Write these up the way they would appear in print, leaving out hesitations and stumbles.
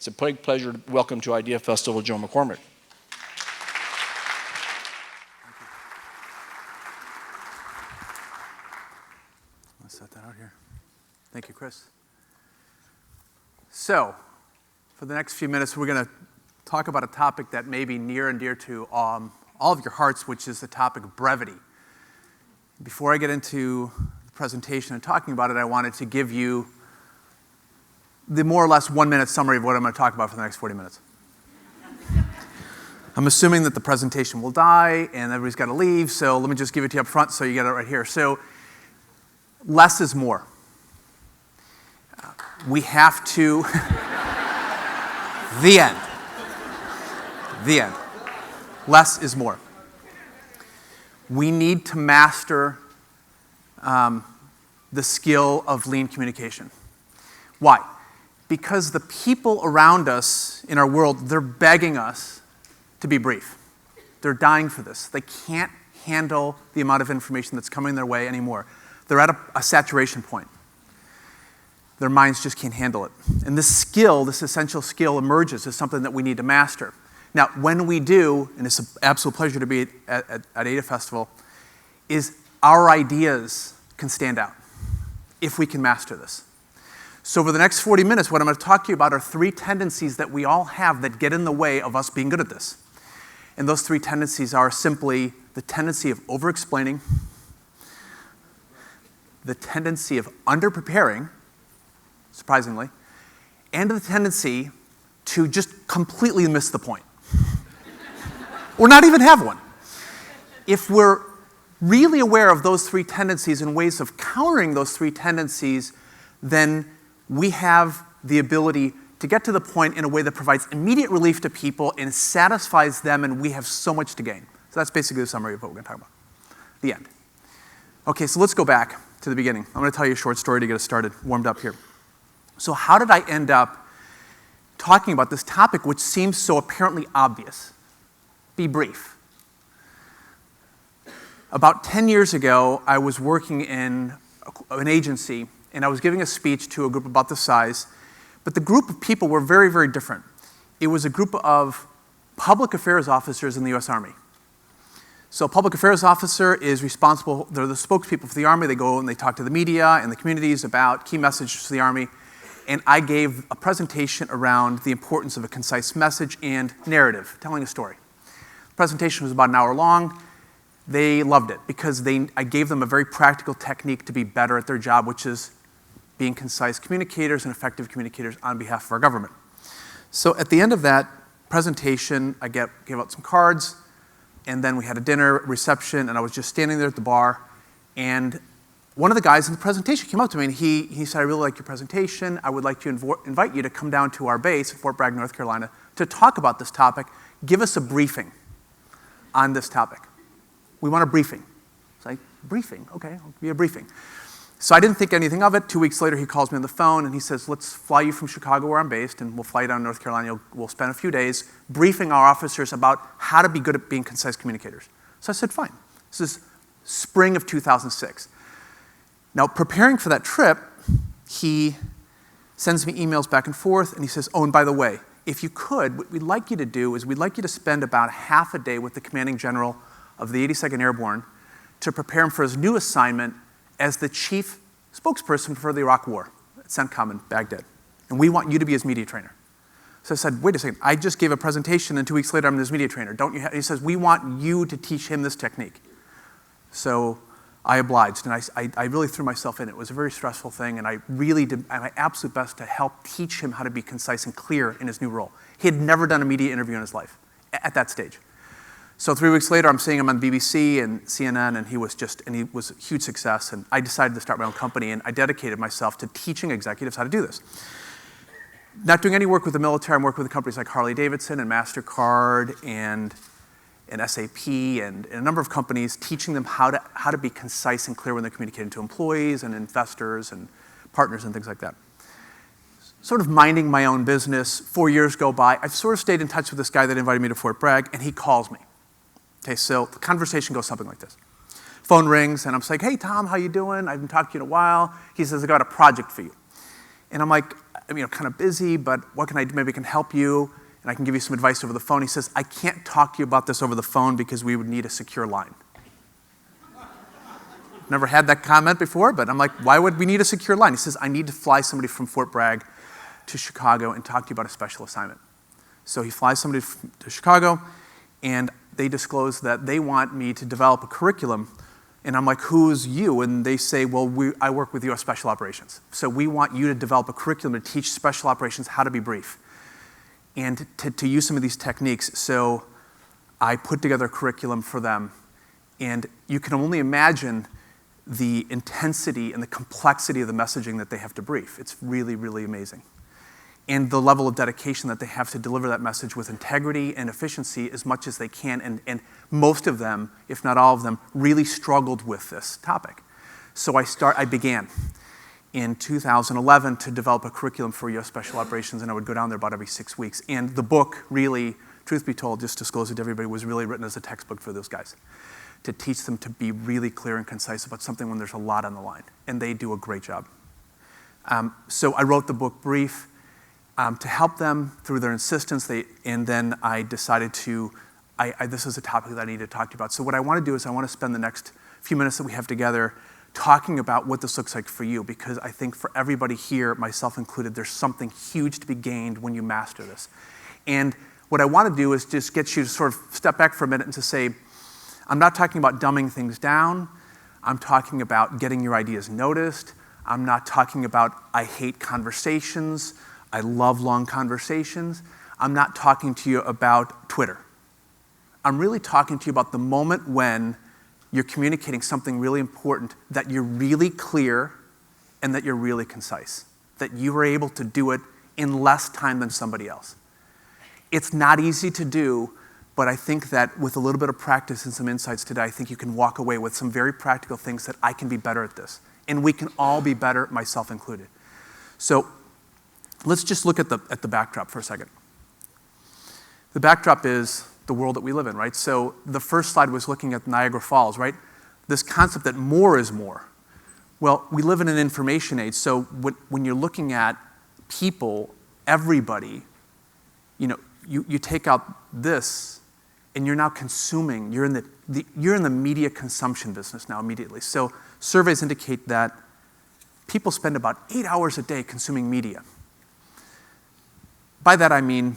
It's a big pleasure to welcome to Idea Festival Joe McCormick. Let's set that out here. Thank you, Chris. So, for the next few minutes, we're going to talk about a topic that may be near and dear to all of your hearts, which is the topic of brevity. Before I get into the presentation and talking about it, I wanted to give you the more or less 1-minute summary of what I'm going to talk about for the next 40 minutes. I'm assuming that the presentation will die and everybody's got to leave, so let me just give it to you up front so you get it right here. So, less is more. We have to... The end. The end. Less is more. We need to master the skill of lean communication. Why? Because the people around us in our world, they're begging us to be brief. They're dying for this. They can't handle the amount of information that's coming their way anymore. They're at a saturation point. Their minds just can't handle it. And this skill, this essential skill, emerges as something that we need to master. Now, when we do, and it's an absolute pleasure to be at Ada Festival, is our ideas can stand out if we can master this. So over the next 40 minutes, what I'm going to talk to you about are 3 tendencies that we all have that get in the way of us being good at this. And those 3 tendencies are simply the tendency of over-explaining, the tendency of under-preparing, surprisingly, and the tendency to just completely miss the point. Or not even have one. If we're really aware of those 3 tendencies and ways of countering those 3 tendencies, then we have the ability to get to the point in a way that provides immediate relief to people and satisfies them, and we have so much to gain. So that's basically the summary of what we're going to talk about. The end. Okay, so let's go back to the beginning. I'm going to tell you a short story to get us started, warmed up here. So how did I end up talking about this topic, which seems so apparently obvious? Be brief. About 10 years ago, I was working in an agency, and I was giving a speech to a group about this size, but the group of people were very, very different. It was a group of public affairs officers in the U.S. Army. So a public affairs officer is responsible, they're the spokespeople for the Army. They go and they talk to the media and the communities about key messages to the Army. And I gave a presentation around the importance of a concise message and narrative, telling a story. The presentation was about an hour long. They loved it because I gave them a very practical technique to be better at their job, which is being concise communicators and effective communicators on behalf of our government. So at the end of that presentation, I gave out some cards, and then we had a dinner reception, and I was just standing there at the bar, and one of the guys in the presentation came up to me, and he said, I really like your presentation. I would like to invite you to come down to our base at Fort Bragg, North Carolina, to talk about this topic. Give us a briefing on this topic. We want a briefing. It's like, briefing? Okay, I'll give you a briefing. So I didn't think anything of it. 2 weeks later, he calls me on the phone, and he says, let's fly you from Chicago, where I'm based, and we'll fly you down to North Carolina. We'll spend a few days briefing our officers about how to be good at being concise communicators. So I said, fine. This is spring of 2006. Now, preparing for that trip, he sends me emails back and forth, and he says, oh, and by the way, if you could, what we'd like you to do is we'd like you to spend about half a day with the commanding general of the 82nd Airborne to prepare him for his new assignment as the chief spokesperson for the Iraq War at CENTCOM in Baghdad. And we want you to be his media trainer. So I said, wait a second, I just gave a presentation, and 2 weeks later I'm his media trainer. Don't you? He says, we want you to teach him this technique. So I obliged, and I really threw myself in. It was a very stressful thing, and I really did my absolute best to help teach him how to be concise and clear in his new role. He had never done a media interview in his life at that stage. So 3 weeks later, I'm seeing him on BBC and CNN, and he was a huge success, and I decided to start my own company, and I dedicated myself to teaching executives how to do this. Not doing any work with the military, I'm working with companies like Harley-Davidson and MasterCard and SAP and a number of companies, teaching them how to be concise and clear when they're communicating to employees and investors and partners and things like that. Sort of minding my own business. 4 years go by. I've sort of stayed in touch with this guy that invited me to Fort Bragg, and he calls me. Okay, so the conversation goes something like this. Phone rings, and I'm like, hey, Tom, how you doing? I haven't talked to you in a while. He says, I got a project for you. And I'm like, kind of busy, but what can I do? Maybe I can help you, and I can give you some advice over the phone. He says, I can't talk to you about this over the phone because we would need a secure line. Never had that comment before, but I'm like, why would we need a secure line? He says, I need to fly somebody from Fort Bragg to Chicago and talk to you about a special assignment. So he flies somebody to Chicago, and they disclose that they want me to develop a curriculum. And I'm like, who's you? And they say, well, I work with U.S. Special Operations. So we want you to develop a curriculum to teach special operations how to be brief and to use some of these techniques. So I put together a curriculum for them. And you can only imagine the intensity and the complexity of the messaging that they have to brief. It's really, really amazing. And the level of dedication that they have to deliver that message with integrity and efficiency as much as they can. And most of them, if not all of them, really struggled with this topic. So I began in 2011 to develop a curriculum for U.S. Special Operations, and I would go down there about every 6 weeks. And the book really, truth be told, just disclose it to everybody, was really written as a textbook for those guys, to teach them to be really clear and concise about something when there's a lot on the line. And they do a great job. So I wrote the book brief to help them through their insistence. And then I decided this is a topic that I need to talk to you about. So what I want to do is I want to spend the next few minutes that we have together talking about what this looks like for you, because I think for everybody here, myself included, there's something huge to be gained when you master this. And what I want to do is just get you to sort of step back for a minute and to say, I'm not talking about dumbing things down. I'm talking about getting your ideas noticed. I'm not talking about I hate conversations. I love long conversations. I'm not talking to you about Twitter. I'm really talking to you about the moment when you're communicating something really important, that you're really clear and that you're really concise, that you were able to do it in less time than somebody else. It's not easy to do, but I think that with a little bit of practice and some insights today, I think you can walk away with some very practical things that I can be better at this. And we can all be better, myself included. So let's just look at the backdrop for a second. The backdrop is the world that we live in, right? So the first slide was looking at Niagara Falls, right? This concept that more is more. Well, we live in an information age, so when you're looking at people, everybody, you take out this, and you're now consuming. You're in the media consumption business now immediately. So surveys indicate that people spend about 8 hours a day consuming media. By that I mean,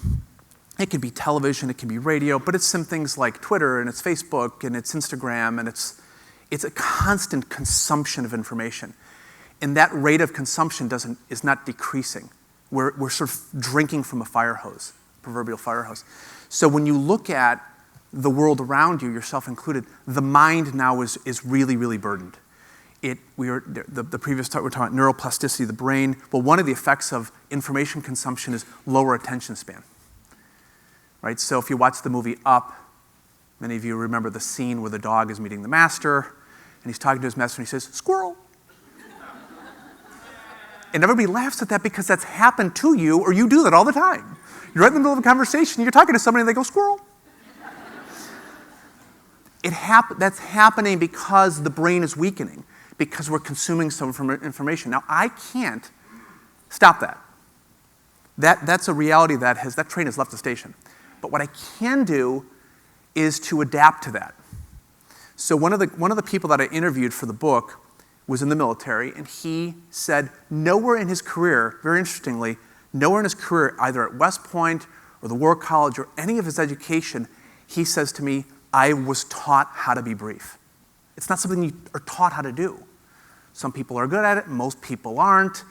it can be television, it can be radio, but it's some things like Twitter, and it's Facebook, and it's Instagram, and it's a constant consumption of information. And that rate of consumption is not decreasing. We're sort of drinking from a fire hose, proverbial fire hose. So when you look at the world around you, yourself included, the mind now is really, really burdened. The previous talk, we're talking about neuroplasticity of the brain. Well, one of the effects of information consumption is lower attention span. Right? So if you watch the movie Up, many of you remember the scene where the dog is meeting the master, and he's talking to his master, and he says, "Squirrel." And everybody laughs at that because that's happened to you, or you do that all the time. You're right in the middle of a conversation, you're talking to somebody, and they go, "Squirrel." That's happening because the brain is weakening, because we're consuming some information. Now, I can't stop that. That's a reality that train has left the station. But what I can do is to adapt to that. So one of the people that I interviewed for the book was in the military, and he said nowhere in his career, very interestingly, nowhere in his career, either at West Point or the War College or any of his education, he says to me, I was taught how to be brief. It's not something you are taught how to do. Some people are good at it, most people aren't.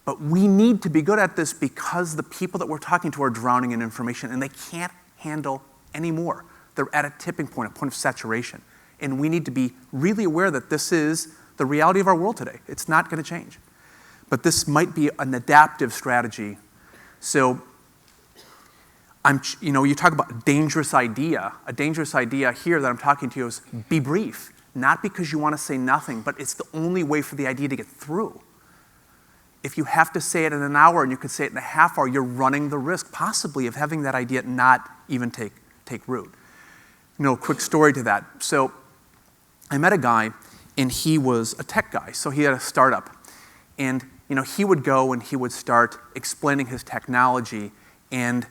But we need to be good at this because the people that we're talking to are drowning in information, and they can't handle any more. They're at a tipping point, a point of saturation. And we need to be really aware that this is the reality of our world today. It's not going to change. But this might be an adaptive strategy. So you talk about a dangerous idea. A dangerous idea here that I'm talking to you is be brief. Not because you want to say nothing, but it's the only way for the idea to get through. If you have to say it in an hour and you could say it in a half hour, you're running the risk possibly of having that idea not even take root. Quick story to that. So I met a guy, and he was a tech guy. So he had a startup. And he would go and he would start explaining his technology, and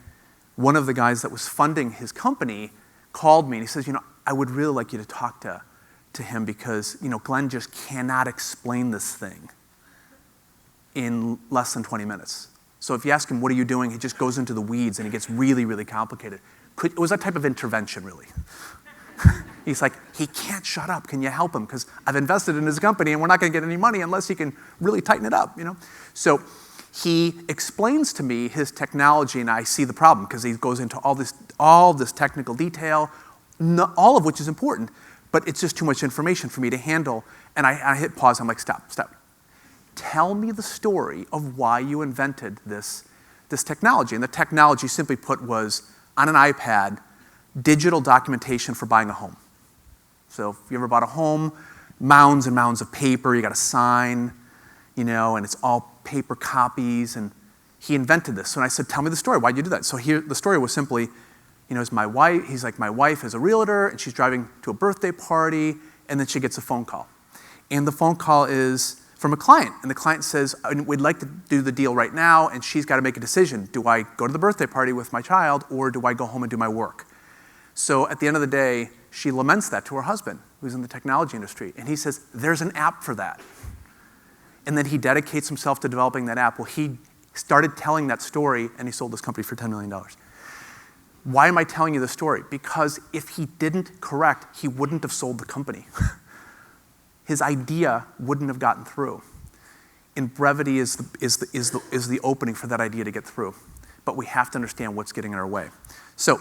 one of the guys that was funding his company called me and he says, I would really like you to talk to him because, Glenn just cannot explain this thing in less than 20 minutes. So if you ask him, what are you doing? He just goes into the weeds and it gets really, really complicated. It was that type of intervention, really. He's like, he can't shut up. Can you help him? Because I've invested in his company and we're not going to get any money unless he can really tighten it up, So he explains to me his technology and I see the problem because he goes into all this technical detail, all of which is important, but it's just too much information for me to handle. And I hit pause. I'm like, stop. Tell me the story of why you invented this technology. And the technology, simply put, was on an iPad, digital documentation for buying a home. So if you ever bought a home, mounds and mounds of paper, you got to sign, and it's all paper copies. And he invented this. So I said, tell me the story. Why'd you do that? So here, the story was simply, it's my wife. He's like, my wife is a realtor, and she's driving to a birthday party, and then she gets a phone call. And the phone call is from a client. And the client says, we'd like to do the deal right now, and she's got to make a decision. Do I go to the birthday party with my child, or do I go home and do my work? So at the end of the day, she laments that to her husband, who's in the technology industry. And he says, there's an app for that. And then he dedicates himself to developing that app. Well, he started telling that story, and he sold this company for $10 million. Why am I telling you the story? Because if he didn't correct, he wouldn't have sold the company. His idea wouldn't have gotten through. And brevity is the opening for that idea to get through. But we have to understand what's getting in our way. So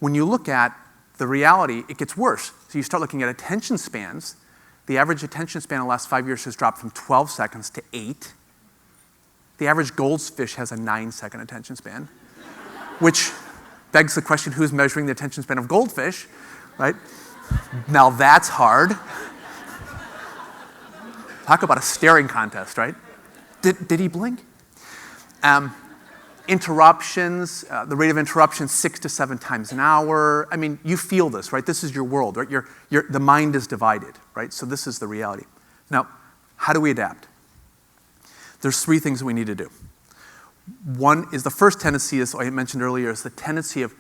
when you look at the reality, it gets worse. So you start looking at attention spans. The average attention span in the last 5 years has dropped from 12 seconds to 8. The average goldfish has a 9-second attention span, which begs the question, who's measuring the attention span of goldfish, right? Now that's hard. Talk about a staring contest, right? Did he blink? Interruptions, the rate of interruptions 6 to 7 times an hour. I mean, you feel this, right? This is your world, right? The mind is divided, right? So this is the reality. Now, how do we adapt? There's 3 things that we need to do. One is the first tendency, as I mentioned earlier, is the tendency of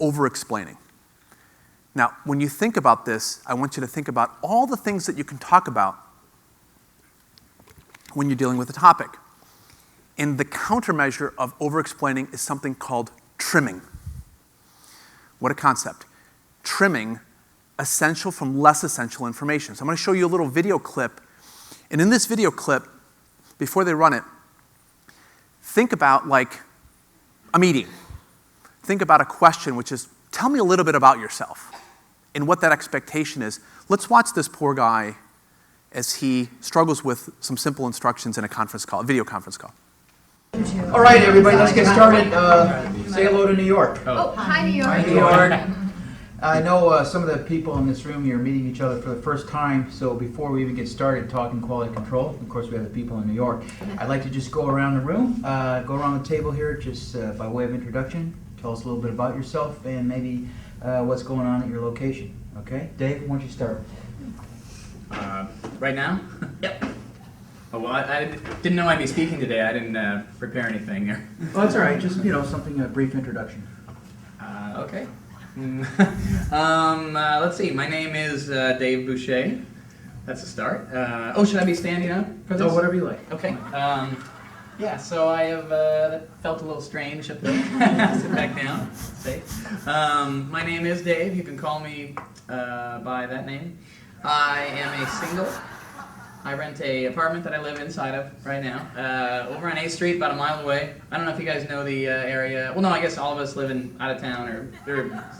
over-explaining. Now, when you think about this, I want you to think about all the things that you can talk about when you're dealing with a topic. And the countermeasure of over-explaining is something called trimming. What a concept. Trimming essential from less essential information. So I'm going to show you a little video clip. And in this video clip, before they run it, think about like a meeting. Think about a question, which is, tell me a little bit about yourself and what that expectation is. Let's watch this poor guy as he struggles with some simple instructions in a video conference call. All right, everybody, let's get started. Say hello to New York. Oh, hi, New York. Hi, New York. I know some of the people in this room here are meeting each other for the first time, so before we even get started talking quality control, of course we have the people in New York, I'd like to just go around the room, go around the table here just by way of introduction. Tell us a little bit about yourself and maybe what's going on at your location. Okay? Dave, why don't you start? Right now? Yep. Oh, well, I didn't know I'd be speaking today. I didn't prepare anything. Well, that's all right. Just, something, a brief introduction. Okay. Let's see. My name is Dave Boucher. That's a start. Should I be standing up for this? Oh, whatever you like. Okay. Yeah, so I have that felt a little strange up there. Sit back down. Safe. My name is Dave. You can call me by that name. I am a single. I rent an apartment that I live inside of right now, over on 8th Street, about a mile away. I don't know if you guys know the area. Well, no, I guess all of us live out of town, or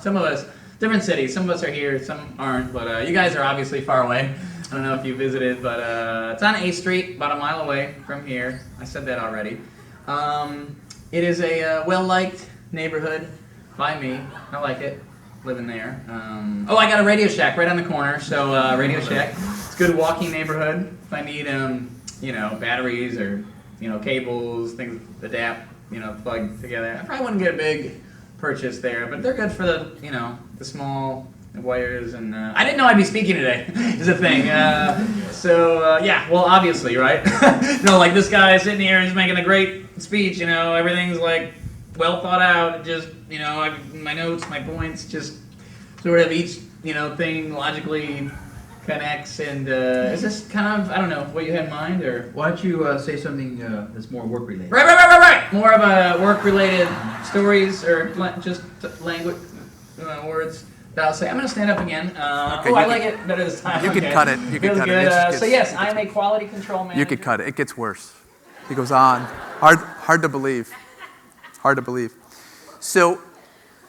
some of us, different cities. Some of us are here, some aren't, but you guys are obviously far away. I don't know if you visited, but it's on 8th Street, about a mile away from here. I said that already. It is a well-liked neighborhood by me. I like it, living there. I got a Radio Shack right on the corner, so Radio Shack. It's a good walking neighborhood. If I need, batteries or, cables, things, adapt, plug together. I probably wouldn't get a big purchase there, but they're good for the small wires. And I didn't know I'd be speaking today. Is a thing. Yeah, well, obviously, right? No, like this guy sitting here is making a great speech, everything's like well thought out, just, my notes, my points, just sort of each, thing logically connects, and is this kind of, I don't know, what you had in mind, or? Why don't you say something that's more work related? Right. More of a work-related stories, or just language, words. That I'll say. I'm going to stand up again. I like it better this time. You okay. could cut it. You could Feels cut good. it. So yes, I'm a quality control manager. You could cut it. It gets worse. He goes on. Hard to believe. Hard to believe. So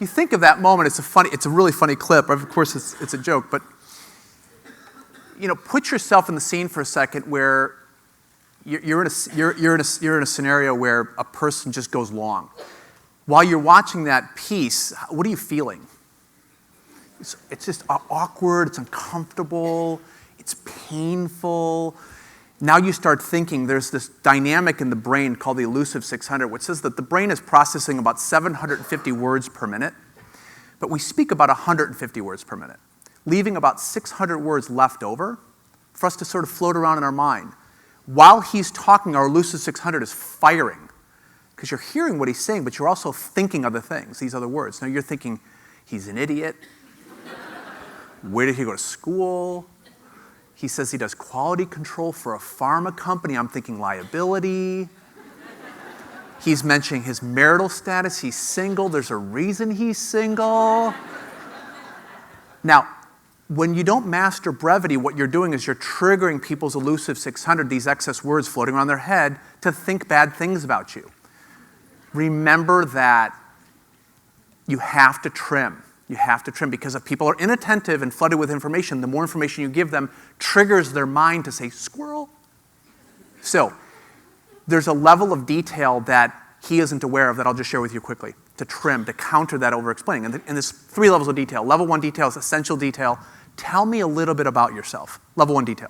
you think of that moment. It's a really funny clip. Of course, it's a joke, but put yourself in the scene for a second where you're in a scenario where a person just goes long. While you're watching that piece, what are you feeling? It's just awkward, it's uncomfortable, it's painful. Now you start thinking, there's this dynamic in the brain called the elusive 600, which says that the brain is processing about 750 words per minute, but we speak about 150 words per minute, leaving about 600 words left over for us to sort of float around in our mind. While he's talking, our elusive 600 is firing, because you're hearing what he's saying, but you're also thinking other things, these other words. Now you're thinking, he's an idiot. Where did he go to school? He says he does quality control for a pharma company. I'm thinking liability. He's mentioning his marital status. He's single. There's a reason he's single. Now, when you don't master brevity, what you're doing is you're triggering people's elusive 600, these excess words floating around their head, to think bad things about you. Remember that you have to trim. You have to trim, because if people are inattentive and flooded with information, the more information you give them triggers their mind to say, squirrel. So there's a level of detail that he isn't aware of that I'll just share with you quickly, to trim, to counter that over-explaining. And there's 3 levels of detail. Level 1 detail is essential detail. Tell me a little bit about yourself. Level 1 detail.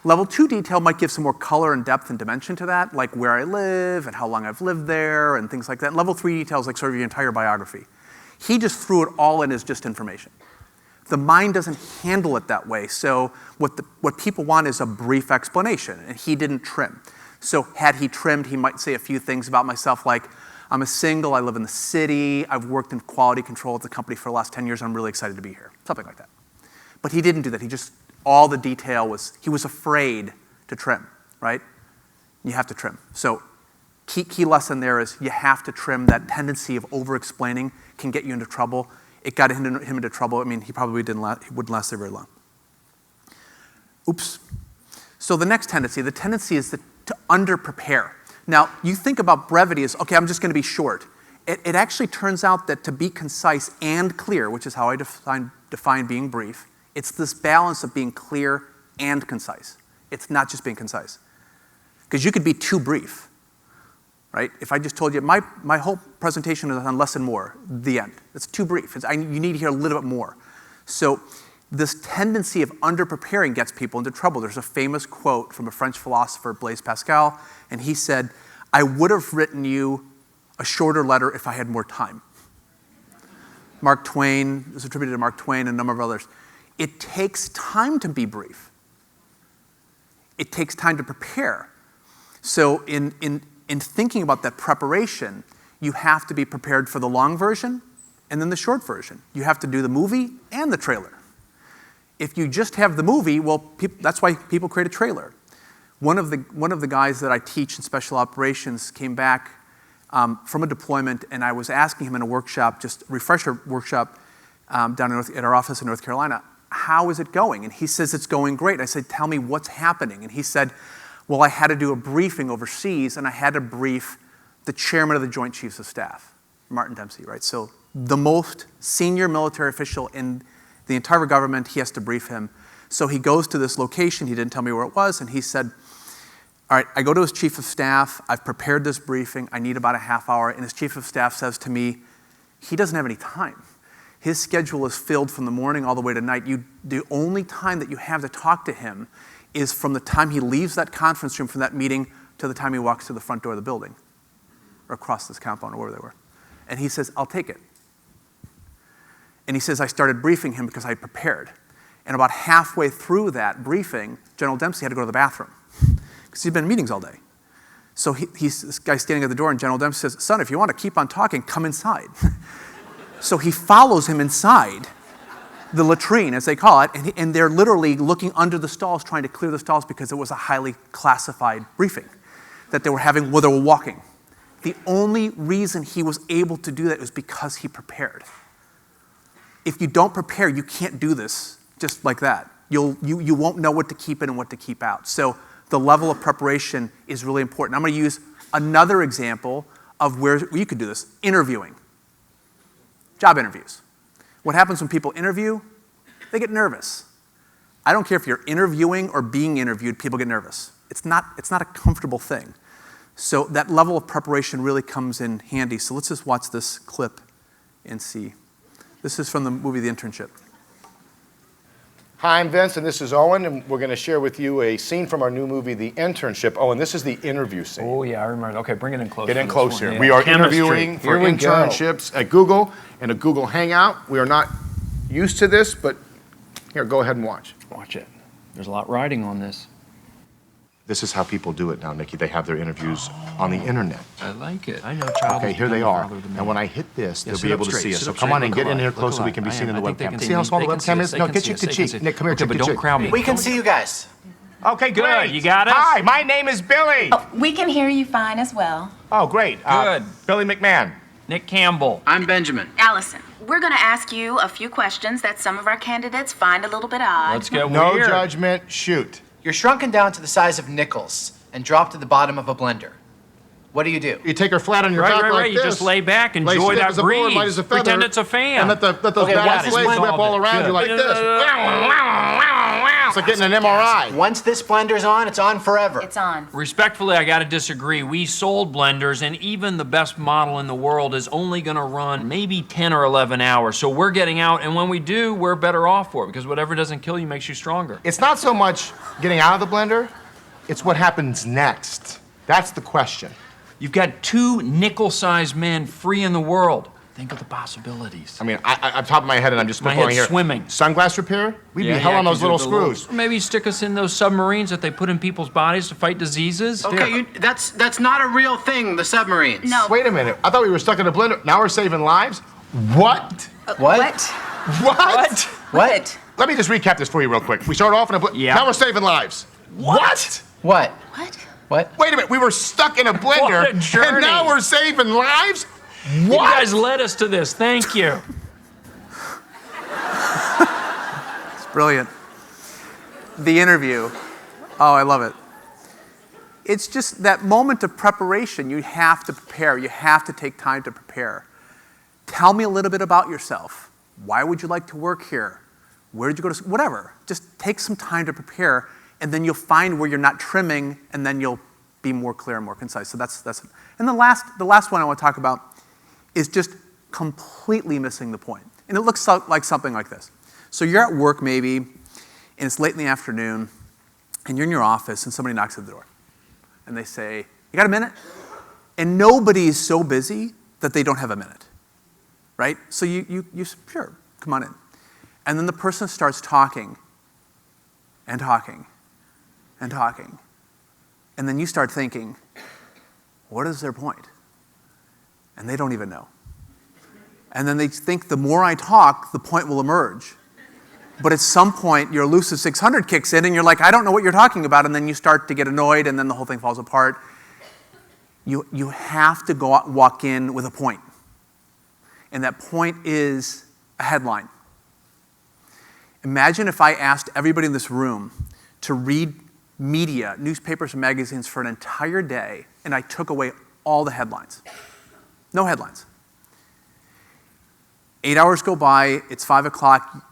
Level 2 detail might give some more color and depth and dimension to that, like where I live and how long I've lived there and things like that. And level 3 detail is like sort of your entire biography. He just threw it all in as just information. The mind doesn't handle it that way, so what people want is a brief explanation, and he didn't trim. So had he trimmed, he might say a few things about myself, like, I'm a single, I live in the city, I've worked in quality control at the company for the last 10 years, I'm really excited to be here, something like that. But he didn't do that. All the detail was, he was afraid to trim, right? You have to trim. So key lesson there is you have to trim. That tendency of over-explaining can get you into trouble. It got him into trouble. I mean, he probably wouldn't last there very long. Oops. So the next tendency, the tendency is to under-prepare. Now, you think about brevity as, okay, I'm just going to be short. It actually turns out that to be concise and clear, which is how I define being brief, it's this balance of being clear and concise. It's not just being concise. Because you could be too brief, right? If I just told you, my whole presentation is on less and more, the end. It's too brief. You need to hear a little bit more. So this tendency of under-preparing gets people into trouble. There's a famous quote from a French philosopher, Blaise Pascal, and he said, I would have written you a shorter letter if I had more time. Mark Twain, is attributed to Mark Twain and a number of others. It takes time to be brief. It takes time to prepare. So in thinking about that preparation, you have to be prepared for the long version and then the short version. You have to do the movie and the trailer. If you just have the movie, well, that's why people create a trailer. One of the guys that I teach in special operations came back from a deployment, and I was asking him in a workshop, just a refresher workshop down at our office in North Carolina, how is it going? And he says, it's going great. I said, tell me what's happening. And he said, well, I had to do a briefing overseas, and I had to brief the chairman of the Joint Chiefs of Staff, Martin Dempsey, right? So the most senior military official in the entire government, he has to brief him. So he goes to this location. He didn't tell me where it was, and he said, all right, I go to his chief of staff. I've prepared this briefing. I need about a half hour. And his chief of staff says to me, he doesn't have any time. His schedule is filled from the morning all the way to night. The only time that you have to talk to him is from the time he leaves that conference room from that meeting to the time he walks to the front door of the building or across this compound or wherever they were. And he says, I'll take it. And he says, I started briefing him because I prepared. And about halfway through that briefing, General Dempsey had to go to the bathroom because he'd been in meetings all day. So he's this guy standing at the door, and General Dempsey says, son, if you want to keep on talking, come inside. So he follows him inside the latrine, as they call it, and they're literally looking under the stalls, trying to clear the stalls because it was a highly classified briefing that they were having while they were walking. The only reason he was able to do that was because he prepared. If you don't prepare, you can't do this just like that. You won't know what to keep in and what to keep out. So the level of preparation is really important. I'm going to use another example of where you could do this. Interviewing. Job interviews. What happens when people interview? They get nervous. I don't care if you're interviewing or being interviewed, people get nervous. It's not a comfortable thing. So that level of preparation really comes in handy. So let's just watch this clip and see. This is from the movie The Internship. Hi, I'm Vince, and this is Owen, and we're going to share with you a scene from our new movie, The Internship. Owen, this is the interview scene. Oh, yeah, I remember. Okay, bring it in close. Get in for this close one. here. Yeah. We are Chemistry. interviewing for Here we go. internships at Google in a Google Hangout. We are not used to this, but here, go ahead and watch. Watch it. There's a lot riding on this. This is how people do it now, Nikki. They have their interviews on the internet. I like it. I know child. Okay, here they are. And when I hit this, they'll be able to see us. So come on and get in here close so we can be seen in the webcam. See how small the webcam is? No, get you the cheek. Nick, come here, Okay, but cheek. don't crowd me. We can see you guys. Okay, great. You got us? Hi, my name is Billy. We can hear you fine as well. Oh, great. Good. Billy McMahon. Nick Campbell. I'm Benjamin. Allison, we're going to ask you a few questions that some of our candidates find a little bit odd. Let's get No weird. judgment. Shoot. You're shrunken down to the size of nickels and dropped to the bottom of a blender. What do? You take her flat on your back Right. like You this. just lay back, Lay enjoy stiff that as a board, breeze. light as a feather, Pretend it's a fan. And let those Okay, bad watch this blades blend. whip all around you like Good. this. It's like getting an MRI. Once this blender's on, it's on forever. It's on. Respectfully, I got to disagree. We sold blenders, and even the best model in the world is only going to run maybe 10 or 11 hours. So we're getting out, and when we do, we're better off for it because whatever doesn't kill you makes you stronger. It's not so much getting out of the blender, it's what happens next. That's the question. You've got 2 nickel-sized men free in the world. Think of the possibilities. I mean, I'm top of my head and I'm just My spitballing head's here. swimming. Sunglass repair? We'd be hell on those could do little the screws. Or maybe stick us in those submarines that they put in people's bodies to fight diseases. Okay, that's not a real thing, the submarines. No. Wait a minute. I thought we were stuck in a blender. Now we're saving lives? What? What? What? What? Let me just recap this for you real quick. We started off in a blender. Yeah. Now we're saving lives. What? What? What? What? Wait a minute. We were stuck in a blender. What a journey. And now we're saving lives? You What? guys led us to this. Thank you. It's brilliant. The interview. Oh, I love it. It's just that moment of preparation. You have to prepare. You have to take time to prepare. Tell me a little bit about yourself. Why would you like to work here? Where did you go to school? Whatever. Just take some time to prepare, and then you'll find where you're not trimming, and then you'll be more clear and more concise. So that's it. And the last one I want to talk about is just completely missing the point. And it looks like something like this. So you're at work maybe, and it's late in the afternoon, and you're in your office, and somebody knocks at the door. And they say, you got a minute? And nobody is so busy that they don't have a minute, right? So you sure, come on in. And then the person starts talking and talking and talking. And then you start thinking, what is their point? And they don't even know. And then they think the more I talk, the point will emerge. But at some point, your elusive 600 kicks in, and you're like, I don't know what you're talking about, and then you start to get annoyed, and then the whole thing falls apart. You have to go out and walk in with a point. And that point is a headline. Imagine if I asked everybody in this room to read media, newspapers and magazines for an entire day, and I took away all the headlines. No headlines. 8 hours go by, it's 5 o'clock.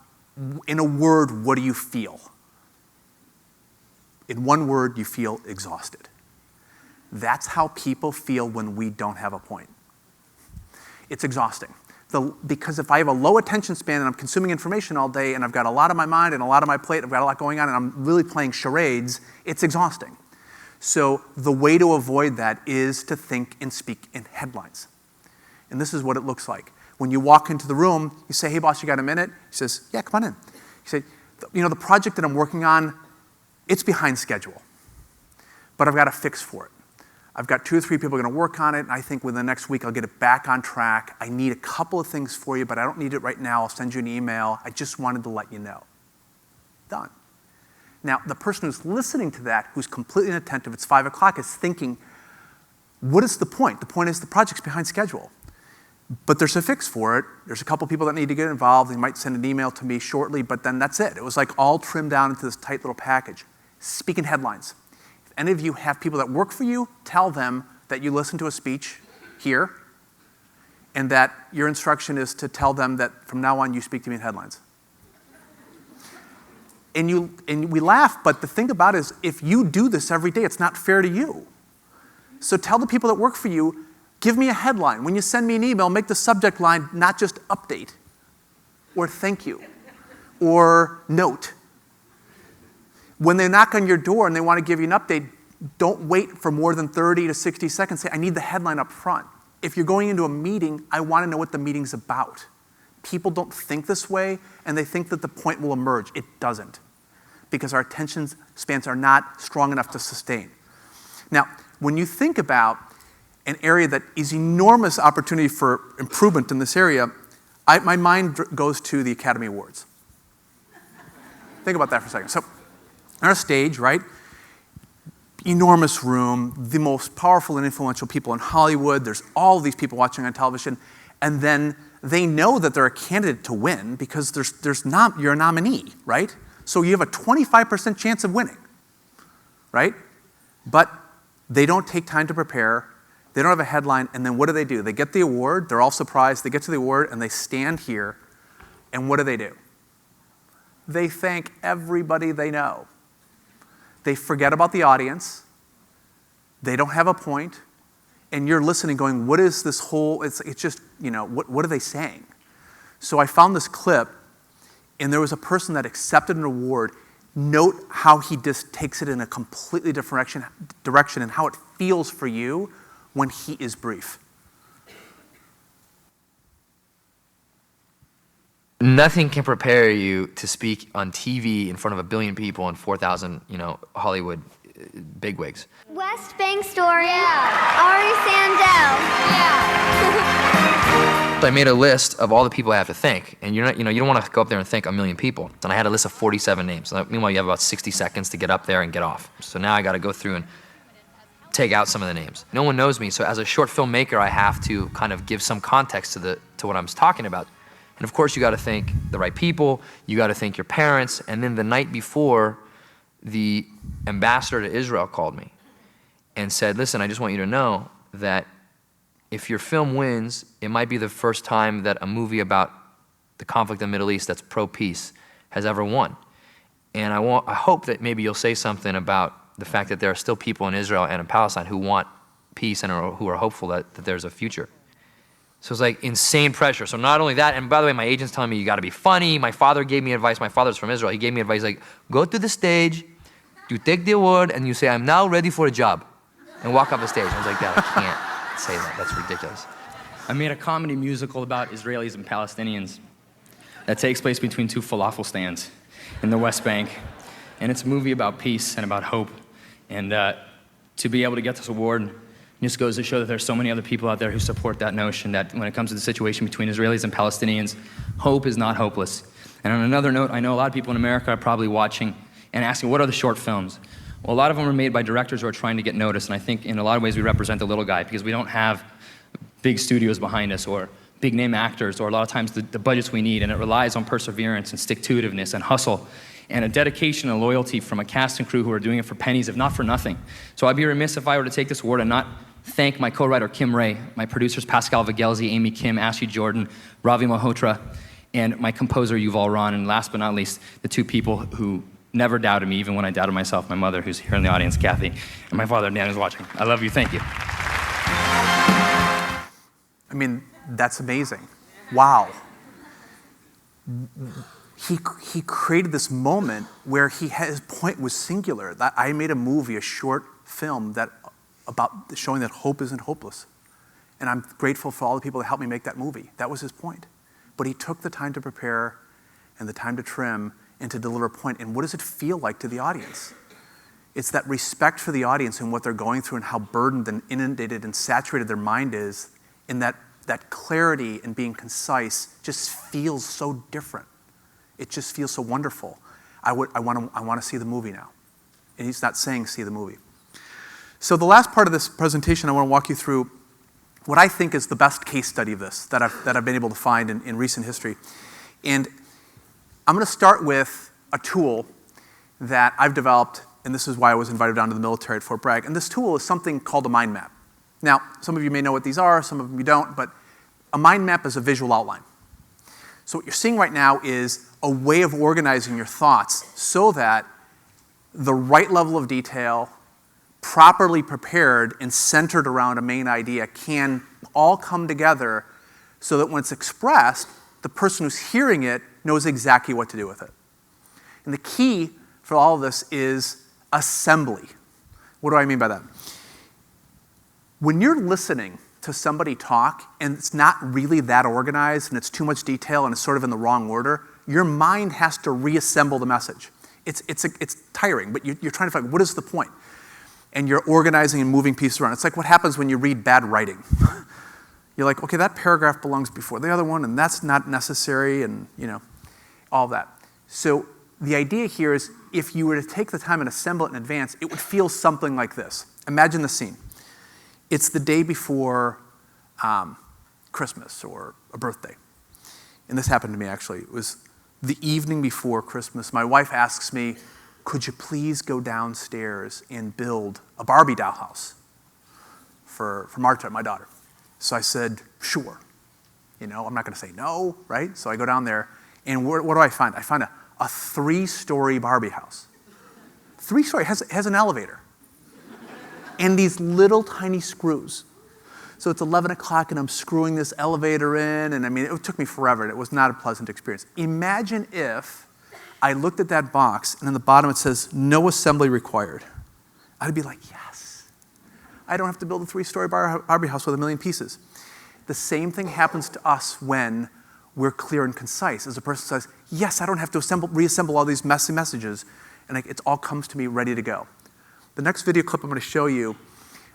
In a word, what do you feel? In one word, you feel exhausted. That's how people feel when we don't have a point. It's exhausting. Because if I have a low attention span and I'm consuming information all day and I've got a lot on my mind and a lot on my plate, I've got a lot going on and I'm really playing charades, it's exhausting. So the way to avoid that is to think and speak in headlines. And this is what it looks like. When you walk into the room, you say, hey boss, you got a minute? He says, yeah, come on in. You say, the project that I'm working on, it's behind schedule, but I've got a fix for it. I've got 2 or 3 people going to work on it, and I think within the next week I'll get it back on track. I need a couple of things for you, but I don't need it right now. I'll send you an email. I just wanted to let you know. Done. Now, the person who's listening to that, who's completely inattentive, it's 5 o'clock, is thinking, what is the point? The point is the project's behind schedule. But there's a fix for it. There's a couple people that need to get involved. They might send an email to me shortly, but then that's it. It was like all trimmed down into this tight little package. Speaking headlines. If any of you have people that work for you, tell them that you listen to a speech here and that your instruction is to tell them that from now on you speak to me in headlines. And we laugh, but the thing about it is if you do this every day, it's not fair to you. So tell the people that work for you, give me a headline. When you send me an email, make the subject line not just update or thank you or note. When they knock on your door and they want to give you an update, don't wait for more than 30 to 60 seconds. Say, I need the headline up front. If you're going into a meeting, I want to know what the meeting's about. People don't think this way, and they think that the point will emerge. It doesn't, because our attention spans are not strong enough to sustain. Now, when you think about an area that is enormous opportunity for improvement in this area, my mind goes to the Academy Awards. Think about that for a second. So, on our stage, right? Enormous room, the most powerful and influential people in Hollywood. There's all these people watching on television, and then they know that they're a candidate to win because you're a nominee, right? So you have a 25% chance of winning, right? But they don't take time to prepare. They don't have a headline, and then what do? They get the award, they're all surprised, they get to the award, and they stand here, and what do? They thank everybody they know. They forget about the audience, they don't have a point, and you're listening going, what is this whole, it's just, what are they saying? So I found this clip, and there was a person that accepted an award. Note how he just takes it in a completely different direction and how it feels for you when he is brief. Nothing can prepare you to speak on TV in front of 1 billion people and 4,000, Hollywood bigwigs. West Bank Story. Yeah. Ari Sandel. Yeah. I made a list of all the people I have to thank, and you don't want to go up there and thank 1 million people. And I had a list of 47 names. Meanwhile, you have about 60 seconds to get up there and get off. So now I got to go through and take out some of the names. No one knows me, so as a short filmmaker, I have to kind of give some context to what I'm talking about. And of course, you got to thank the right people. You got to thank your parents. And then the night before, the ambassador to Israel called me and said, listen, I just want you to know that if your film wins, it might be the first time that a movie about the conflict in the Middle East that's pro-peace has ever won. And I hope that maybe you'll say something about the fact that there are still people in Israel and in Palestine who want peace and who are hopeful that there's a future. So it's like insane pressure. So not only that, and by the way, my agent's telling me you got to be funny. My father gave me advice. My father's from Israel. He gave me advice like, go to the stage, you take the award, and you say, I'm now ready for a job, and walk off the stage. I was like, Dad, I can't say that. That's ridiculous. I made a comedy musical about Israelis and Palestinians that takes place between 2 falafel stands in the West Bank. And it's a movie about peace and about hope. And to be able to get this award just goes to show that there's so many other people out there who support that notion that when it comes to the situation between Israelis and Palestinians, hope is not hopeless. And on another note, I know a lot of people in America are probably watching and asking, what are the short films? Well, a lot of them are made by directors who are trying to get noticed, and I think in a lot of ways we represent the little guy because we don't have big studios behind us or big name actors or a lot of times the budgets we need, and it relies on perseverance and stick-to-itiveness and hustle and a dedication and loyalty from a cast and crew who are doing it for pennies, if not for nothing. So I'd be remiss if I were to take this award and not thank my co-writer Kim Ray, my producers Pascal Vigelzi, Amy Kim, Ashley Jordan, Ravi Malhotra, and my composer Yuval Ron, and last but not least, the 2 people who never doubted me, even when I doubted myself, my mother, who's here in the audience, Kathy, and my father, Dan, who's watching. I love you, thank you. I mean, that's amazing. Wow. He created this moment where his point was singular. That I made a movie, a short film about showing that hope isn't hopeless. And I'm grateful for all the people that helped me make that movie. That was his point. But he took the time to prepare and the time to trim, and to deliver a point. And what does it feel like to the audience? It's that respect for the audience and what they're going through and how burdened and inundated and saturated their mind is, and that clarity and being concise just feels so different. It just feels so wonderful. I want to see the movie now. And he's not saying see the movie. So the last part of this presentation, I want to walk you through what I think is the best case study of this that I've been able to find in recent history. And I'm going to start with a tool that I've developed, and this is why I was invited down to the military at Fort Bragg. And this tool is something called a mind map. Now, some of you may know what these are, some of you don't, but a mind map is a visual outline. So what you're seeing right now is a way of organizing your thoughts so that the right level of detail, properly prepared and centered around a main idea, can all come together so that when it's expressed, the person who's hearing it knows exactly what to do with it. And the key for all of this is assembly. What do I mean by that? When you're listening to somebody talk and it's not really that organized and it's too much detail and it's sort of in the wrong order, your mind has to reassemble the message. It's tiring, but you're trying to find what is the point? And you're organizing and moving pieces around. It's like what happens when you read bad writing. You're like, okay, that paragraph belongs before the other one, and that's not necessary, and all of that. So the idea here is if you were to take the time and assemble it in advance, it would feel something like this. Imagine the scene. It's the day before Christmas or a birthday. And this happened to me, actually. It was the evening before Christmas. My wife asks me, could you please go downstairs and build a Barbie dollhouse for Marta, my daughter? So I said, sure. I'm not going to say no, right? So I go down there, and what do I find? I find a 3-story Barbie house. 3-story, has an elevator. And these little tiny screws. So it's 11 o'clock, and I'm screwing this elevator in, and it took me forever, and it was not a pleasant experience. Imagine if I looked at that box, and in the bottom it says, no assembly required. I'd be like, yes. I don't have to build a 3-story Barbie house with 1 million pieces. The same thing happens to us when we're clear and concise. As a person says, yes, I don't have to reassemble all these messy messages, and it all comes to me ready to go. The next video clip I'm going to show you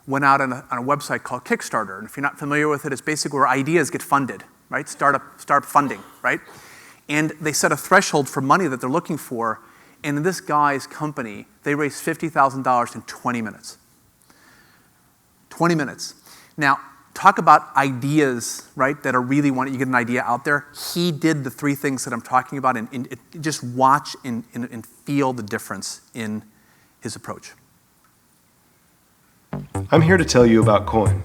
went out on a website called Kickstarter, and if you're not familiar with it, it's basically where ideas get funded, right? Startup funding, right? And they set a threshold for money that they're looking for, and in this guy's company, they raised $50,000 in 20 minutes. 20 minutes. Now, talk about ideas, right, that are really you get an idea out there. He did the 3 things that I'm talking about, and just watch and feel the difference in his approach. I'm here to tell you about Coin.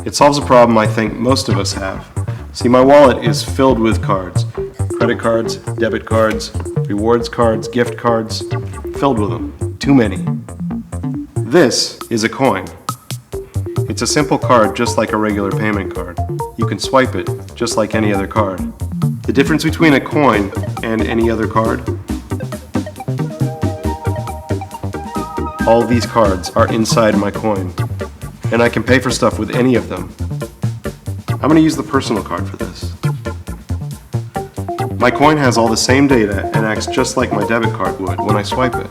It solves a problem I think most of us have. See, my wallet is filled with cards. Credit cards, debit cards, rewards cards, gift cards, filled with them. Too many. This is a Coin. It's a simple card just like a regular payment card. You can swipe it just like any other card. The difference between a coin and any other card? All these cards are inside my Coin, and I can pay for stuff with any of them. I'm going to use the personal card for this. My Coin has all the same data and acts just like my debit card would when I swipe it.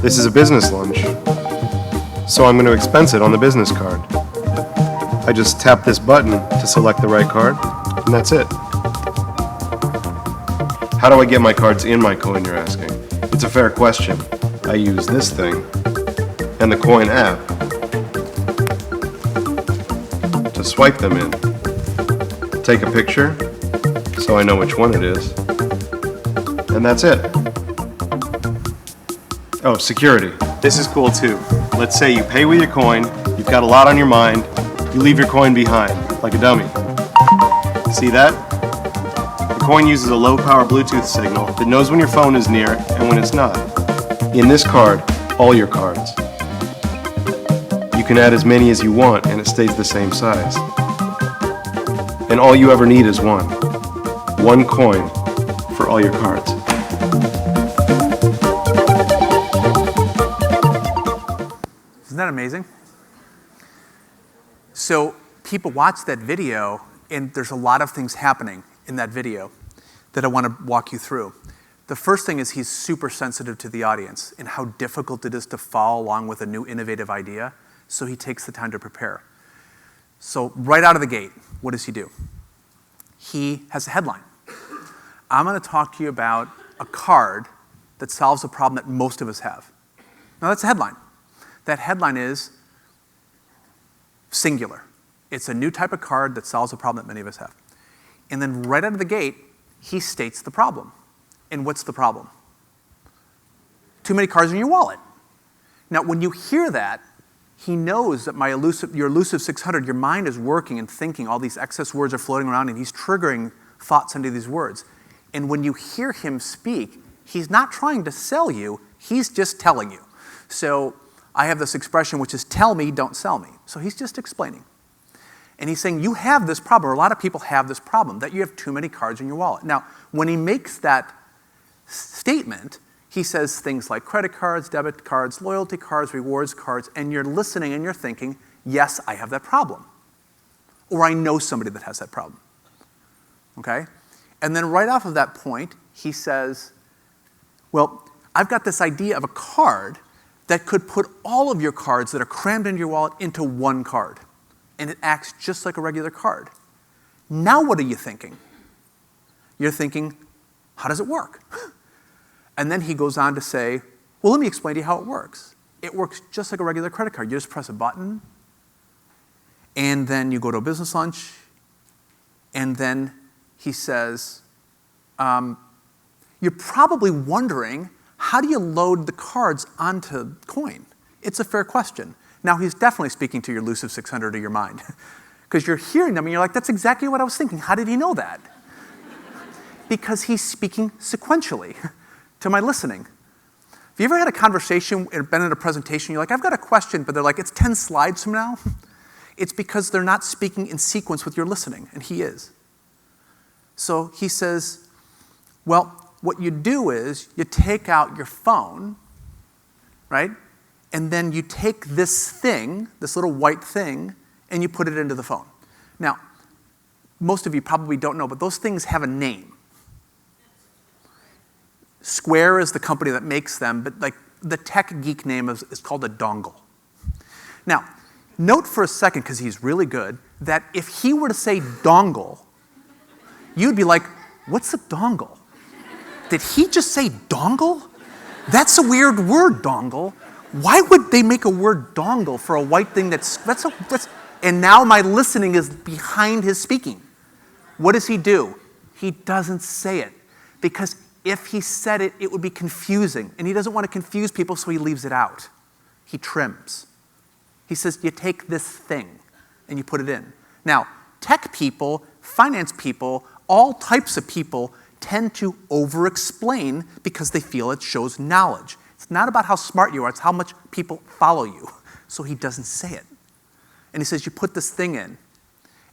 This is a business lunch, so I'm going to expense it on the business card. I just tap this button to select the right card, and that's it. How do I get my cards in my Coin, you're asking? It's a fair question. I use this thing and the Coin app to swipe them in. Take a picture so I know which one it is, and that's it. Oh, security. This is cool too. Let's say you pay with your Coin, you've got a lot on your mind, you leave your Coin behind, like a dummy. See that? The Coin uses a low-power Bluetooth signal that knows when your phone is near and when it's not. In this card, all your cards. You can add as many as you want and it stays the same size. And all you ever need is one. One Coin for all your cards. Isn't that amazing? So people watch that video, and there's a lot of things happening in that video. that I want to walk you through. The first thing is he's super sensitive to the audience and how difficult it is to follow along with a new innovative idea, so he takes the time to prepare. So right out of the gate, what does he do? He has a headline. I'm going to talk to you about a card that solves a problem that most of us have. Now that's a headline. That headline is singular. It's a new type of card that solves a problem that many of us have. And then right out of the gate, he states the problem. And what's the problem? Too many cards in your wallet. Now, when you hear that, he knows that your elusive 600, your mind is working and thinking, all these excess words are floating around, and he's triggering thoughts into these words. And when you hear him speak, he's not trying to sell you, he's just telling you. So I have this expression which is tell me, don't sell me. So he's just explaining. And he's saying you have this problem, or a lot of people have this problem, that you have too many cards in your wallet. Now, when he makes that statement, he says things like credit cards, debit cards, loyalty cards, rewards cards, and you're listening and you're thinking, yes, I have that problem. Or I know somebody that has that problem. Okay? And then right off of that point, he says, well, I've got this idea of a card that could put all of your cards that are crammed into your wallet into one card. And it acts just like a regular card. Now what are you thinking? You're thinking, how does it work? And then he goes on to say, well, let me explain to you how it works. It works just like a regular credit card. You just press a button, and then you go to a business lunch, and then he says, you're probably wondering, how do you load the cards onto Coin? It's a fair question. Now, he's definitely speaking to your elusive 600 of your mind, because you're hearing them, and you're like, that's exactly what I was thinking. How did he know that? Because he's speaking sequentially to my listening. Have you ever had a conversation or been in a presentation, you're like, I've got a question, but they're like, it's 10 slides from now? It's because they're not speaking in sequence with your listening, and he is. So he says, well, what you do is you take out your phone, right? And then you take this thing, this little white thing, and you put it into the phone. Now, most of you probably don't know, but those things have a name. Square is the company that makes them, but like the tech geek name is called a dongle. Now, note for a second, because he's really good, that if he were to say dongle, you'd be like, what's a dongle? Did he just say dongle? That's a weird word, dongle. Why would they make a word dongle for a white thing that's and now my listening is behind his speaking. What does he do? He doesn't say it, because if he said it, it would be confusing, and he doesn't want to confuse people, so he leaves it out. He trims. He says, you take this thing and you put it in. Now, tech people, finance people, all types of people tend to over-explain because they feel it shows knowledge. It's not about how smart you are, it's how much people follow you. So he doesn't say it. And he says, you put this thing in,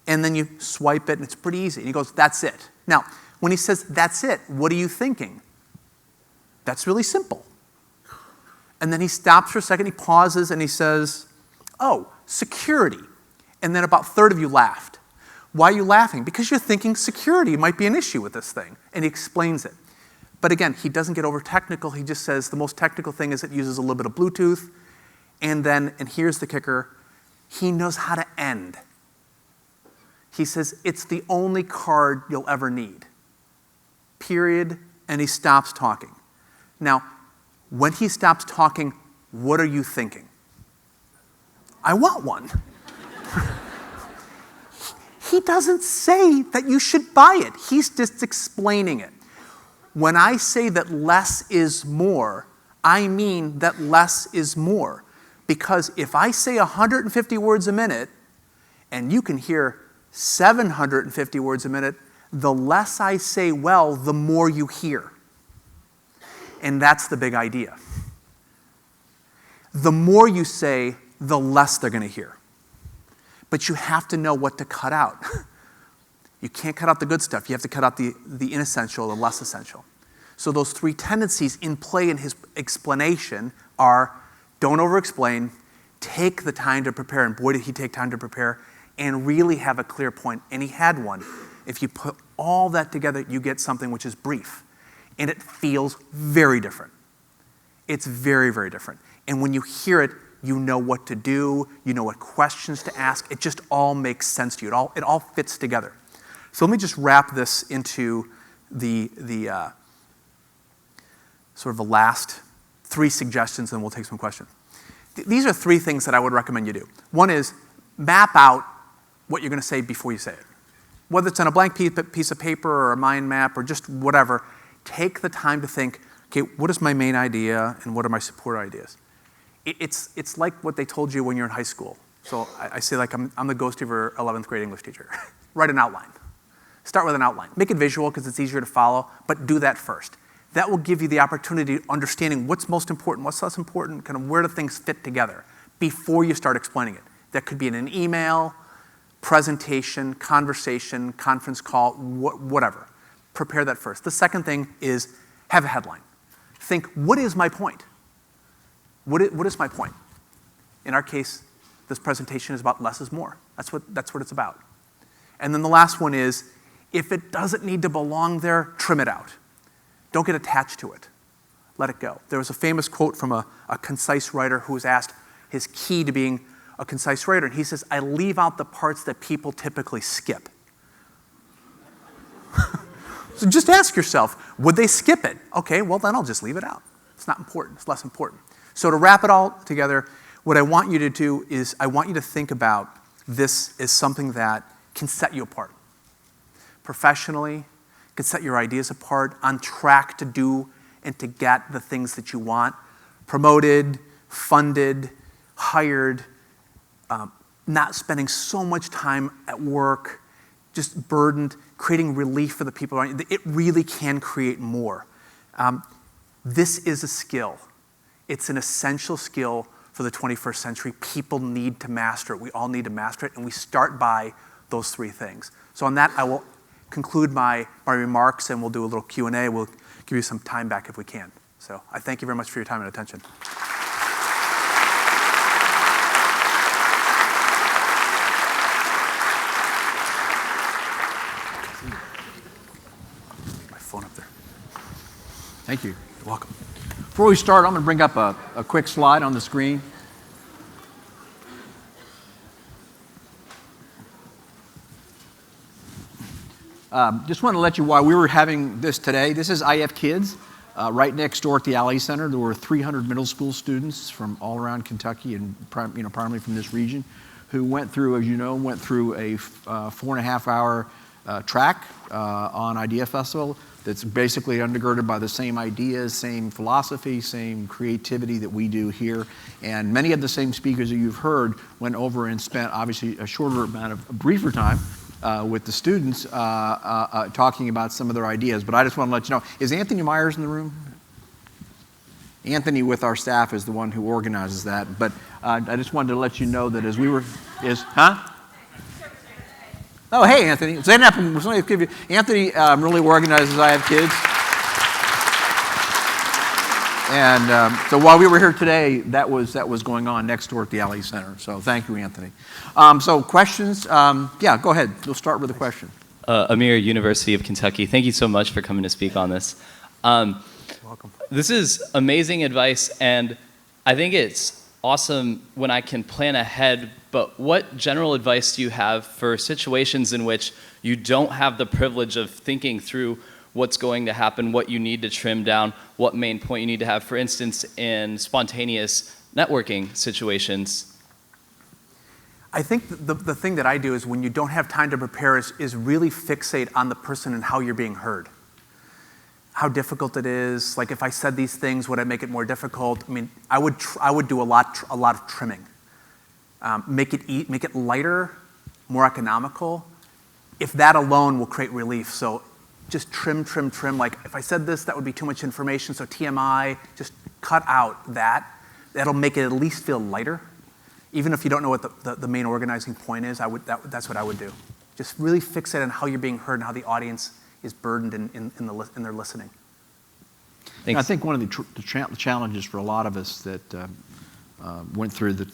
and then you swipe it, and it's pretty easy. And he goes, that's it. Now, when he says, that's it, what are you thinking? That's really simple. And then he stops for a second, he pauses, and he says, oh, security. And then about a third of you laughed. Why are you laughing? Because you're thinking security might be an issue with this thing. And he explains it. But again, he doesn't get over technical. He just says the most technical thing is it uses a little bit of Bluetooth. And then, and here's the kicker, he knows how to end. He says, it's the only card you'll ever need. Period. And he stops talking. Now, when he stops talking, what are you thinking? I want one. He doesn't say that you should buy it. He's just explaining it. When I say that less is more, I mean that less is more. Because if I say 150 words a minute, and you can hear 750 words a minute, the less I say well, the more you hear. And that's the big idea. The more you say, the less they're going to hear. But you have to know what to cut out. You can't cut out the good stuff. You have to cut out the inessential, the less essential. So those three tendencies in play in his explanation are don't over-explain, take the time to prepare, and boy did he take time to prepare, and really have a clear point. And he had one. If you put all that together, you get something which is brief. And it feels very different. It's very, very different. And when you hear it, you know what to do, you know what questions to ask. It just all makes sense to you. It all fits together. So let me just wrap this into the sort of the last 3 suggestions, and we'll take some questions. These are 3 things that I would recommend you do. One is map out what you're going to say before you say it. Whether it's on a blank piece of paper or a mind map or just whatever, take the time to think, okay, what is my main idea and what are my support ideas? It's like what they told you when you're in high school. So I say, like, I'm the ghost of your 11th grade English teacher. Write an outline. Start with an outline. Make it visual because it's easier to follow, but do that first. That will give you the opportunity of understanding what's most important, what's less important, kind of where do things fit together before you start explaining it. That could be in an email, presentation, conversation, conference call, whatever. Prepare that first. The second thing is have a headline. Think, what is my point? What is my point? In our case, this presentation is about less is more. That's what it's about. And then the last one is, if it doesn't need to belong there, trim it out. Don't get attached to it. Let it go. There was a famous quote from a concise writer who was asked his key to being a concise writer, and he says, I leave out the parts that people typically skip. So just ask yourself, would they skip it? Okay, well then I'll just leave it out. It's not important, it's less important. So to wrap it all together, what I want you to do is I want you to think about this as something that can set you apart. Professionally, can set your ideas apart, on track to do and to get the things that you want, promoted, funded, hired, not spending so much time at work, just burdened, creating relief for the people around you. It really can create more. This is a skill. It's an essential skill for the 21st century. People need to master it. We all need to master it, and we start by those 3 things. So on that, I will conclude my remarks, and we'll do a little Q&A. We'll give you some time back if we can. So I thank you very much for your time and attention. My phone up there. Thank you. You're welcome. Before we start, I'm going to bring up a quick slide on the screen. Just want to let you why we were having this today. This is IF Kids, right next door at the Alley Center. There were 300 middle school students from all around Kentucky and primarily from this region who went through, as you know, a 4.5-hour track on Idea Festival that's basically undergirded by the same ideas, same philosophy, same creativity that we do here. And many of the same speakers that you've heard went over and spent obviously a shorter amount of briefer time with the students talking about some of their ideas. But I just want to let you know, is Anthony Myers in the room? Anthony with our staff is the one who organizes that. But I just wanted to let you know that as we were, Oh, hey, Anthony. Anthony really organizes IF Kids. And so while we were here today, that was going on next door at the Alley Center. So thank you, Anthony. So questions? Yeah, go ahead. We'll start with a question. Amir, University of Kentucky. Thank you so much for coming to speak on this. Welcome. This is amazing advice, and I think it's awesome when I can plan ahead, but what general advice do you have for situations in which you don't have the privilege of thinking through what's going to happen, what you need to trim down, what main point you need to have, for instance, in spontaneous networking situations? I think the thing that I do is when you don't have time to prepare is really fixate on the person and how you're being heard. How difficult it is. Like if I said these things, would I make it more difficult? I mean, I would do a lot of trimming. Make it lighter, more economical. If that alone will create relief. So just trim. Like if I said this, that would be too much information. So TMI, just cut out that. That'll make it at least feel lighter. Even if you don't know what the main organizing point is, that's what I would do. Just really fixate on how you're being heard and how the audience is burdened in their listening. Thanks. I think one of the challenges for a lot of us that went through the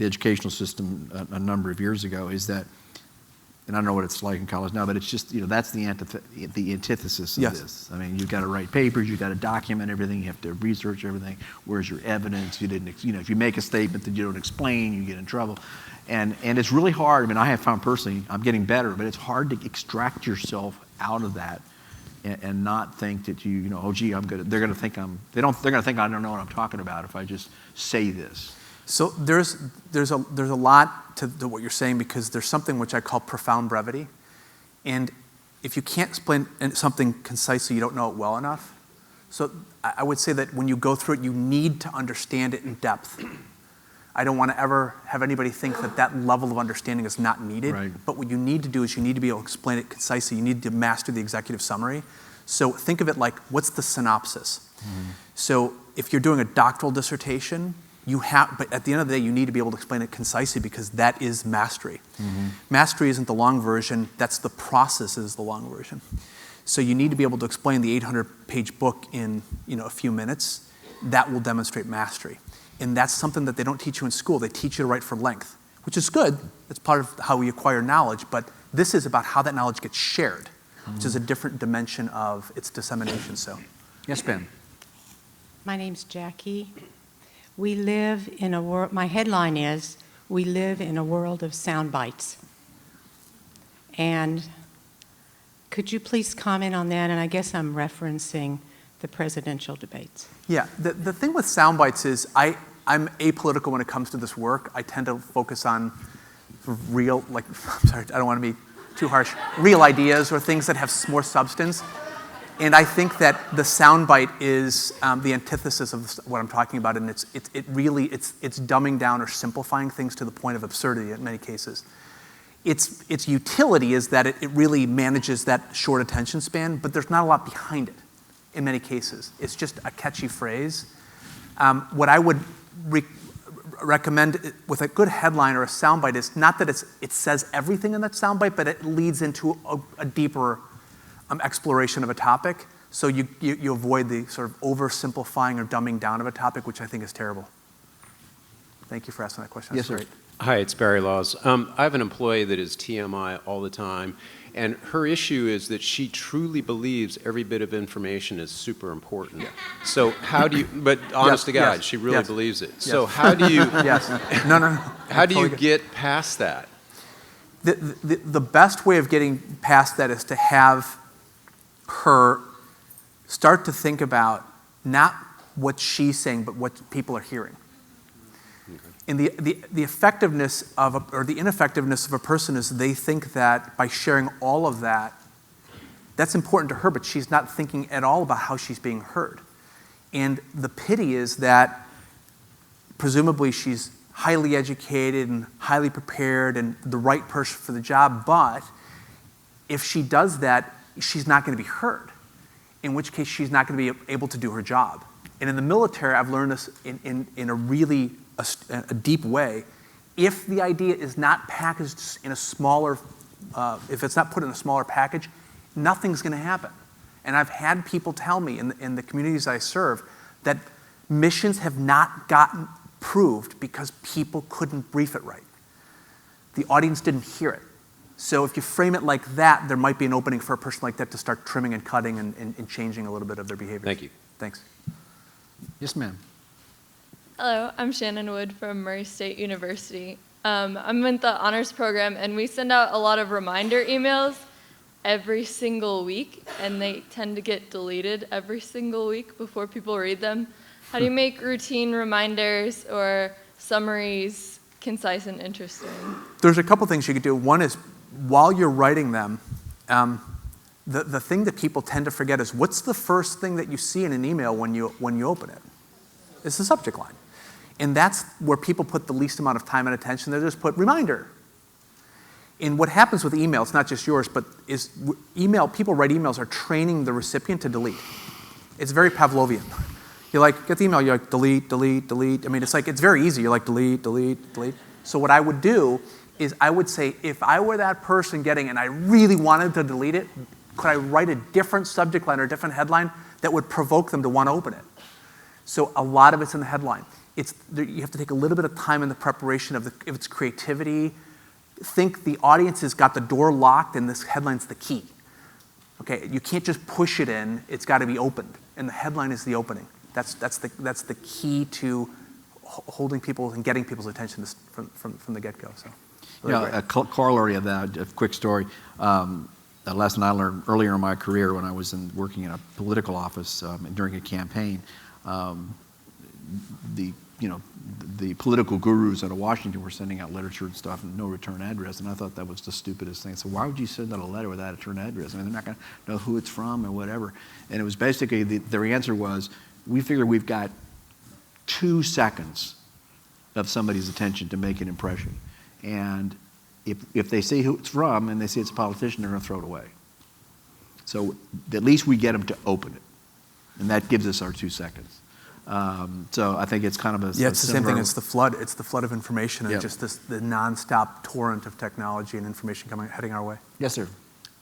educational system a number of years ago is that and I don't know what it's like in college now, but it's just, that's the antithesis of Yes. this. I mean, you've got to write papers, you've got to document everything, you have to research everything. Where's your evidence? You didn't, if you make a statement that you don't explain, you get in trouble. And it's really hard. I mean, I have found personally, I'm getting better, but it's hard to extract yourself out of that and not think that oh, gee, I'm good. They're going to think they're going to think I don't know what I'm talking about if I just say this. So there's a lot to what you're saying, because there's something which I call profound brevity. And if you can't explain something concisely, you don't know it well enough. So I would say that when you go through it, you need to understand it in depth. I don't want to ever have anybody think that that level of understanding is not needed. Right. But what you need to do is you need to be able to explain it concisely. You need to master the executive summary. So think of it like, what's the synopsis? Mm-hmm. So if you're doing a doctoral dissertation, but at the end of the day, you need to be able to explain it concisely, because that is mastery. Mm-hmm. Mastery isn't the long version. That's the process is the long version. So you need to be able to explain the 800-page book in a few minutes. That will demonstrate mastery. And that's something that they don't teach you in school. They teach you to write for length, which is good. It's part of how we acquire knowledge. But this is about how that knowledge gets shared, which is a different dimension of its dissemination. So, yes, Ben. My name's Jackie. We live in a world, my headline is, we live in a world of sound bites. And could you please comment on that? And I guess I'm referencing the presidential debates. Yeah, the thing with sound bites is I'm apolitical when it comes to this work. I tend to focus on real, I'm sorry, I don't want to be too harsh, real ideas or things that have more substance. And I think that the soundbite is the antithesis of what I'm talking about, and it's dumbing down or simplifying things to the point of absurdity in many cases. Its utility is that it really manages that short attention span, but there's not a lot behind it in many cases. It's just a catchy phrase. What I would recommend with a good headline or a soundbite is not that it says everything in that soundbite, but it leads into a deeper exploration of a topic, so you avoid the sort of oversimplifying or dumbing down of a topic, which I think is terrible. Thank you for asking that question. Yes, That's sir. great. Hi, it's Barry Laws. I have an employee that is TMI all the time, and her issue is that she truly believes every bit of information is super important. Yeah. So how do you, but honest to God, she really believes it. Yes. So how do you, No. How do you get past that? The best way of getting past that is to have her start to think about not what she's saying, but what people are hearing. Okay. And the effectiveness or the ineffectiveness of a person is they think that by sharing all of that, that's important to her, but she's not thinking at all about how she's being heard. And the pity is that presumably she's highly educated and highly prepared and the right person for the job, but if she does that, she's not going to be heard, in which case she's not going to be able to do her job. And in the military, I've learned this in a really a deep way. If the idea is not packaged in a smaller, if it's not put in a smaller package, nothing's going to happen. And I've had people tell me in the communities I serve that missions have not gotten proved because people couldn't brief it right. The audience didn't hear it. So if you frame it like that, there might be an opening for a person like that to start trimming and cutting and changing a little bit of their behavior. Thank you. Thanks. Yes, ma'am. Hello, I'm Shannon Wood from Murray State University. I'm in the honors program, and we send out a lot of reminder emails every single week, and they tend to get deleted every single week before people read them. How do you make routine reminders or summaries concise and interesting? There's a couple things you could do. One is, while you're writing them, the thing that people tend to forget is, what's the first thing that you see in an email when you open it? It's the subject line. And that's where people put the least amount of time and attention. They just put reminder. And what happens with email, it's not just yours, but is people write emails are training the recipient to delete. It's very Pavlovian. You get the email, you're like, delete, delete, delete. I mean, it's very easy. You're like, delete, delete, delete. So what I would do is I would say, if I were that person getting, and I really wanted to delete it, could I write a different subject line or a different headline that would provoke them to want to open it? So a lot of it's in the headline. You have to take a little bit of time in the preparation of if it's creativity, think the audience has got the door locked and this headline's the key. Okay, you can't just push it in, it's got to be opened, and the headline is the opening. That's the key to holding people and getting people's attention from the get-go. So, really a corollary of that, a quick story. A lesson I learned earlier in my career when I was working in a political office during a campaign. The political gurus out of Washington were sending out literature and stuff and no return address, and I thought that was the stupidest thing. So why would you send out a letter without a return address? I mean, they're not going to know who it's from or whatever. And it was basically, their answer was, we figure we've got 2 seconds of somebody's attention to make an impression. And if they say who it's from and they say it's a politician, they're going to throw it away. So at least we get them to open it. And that gives us our 2 seconds. So I think it's kind of a it's the same thing as the flood. It's the flood of information and just the nonstop torrent of technology and information heading our way. Yes, sir.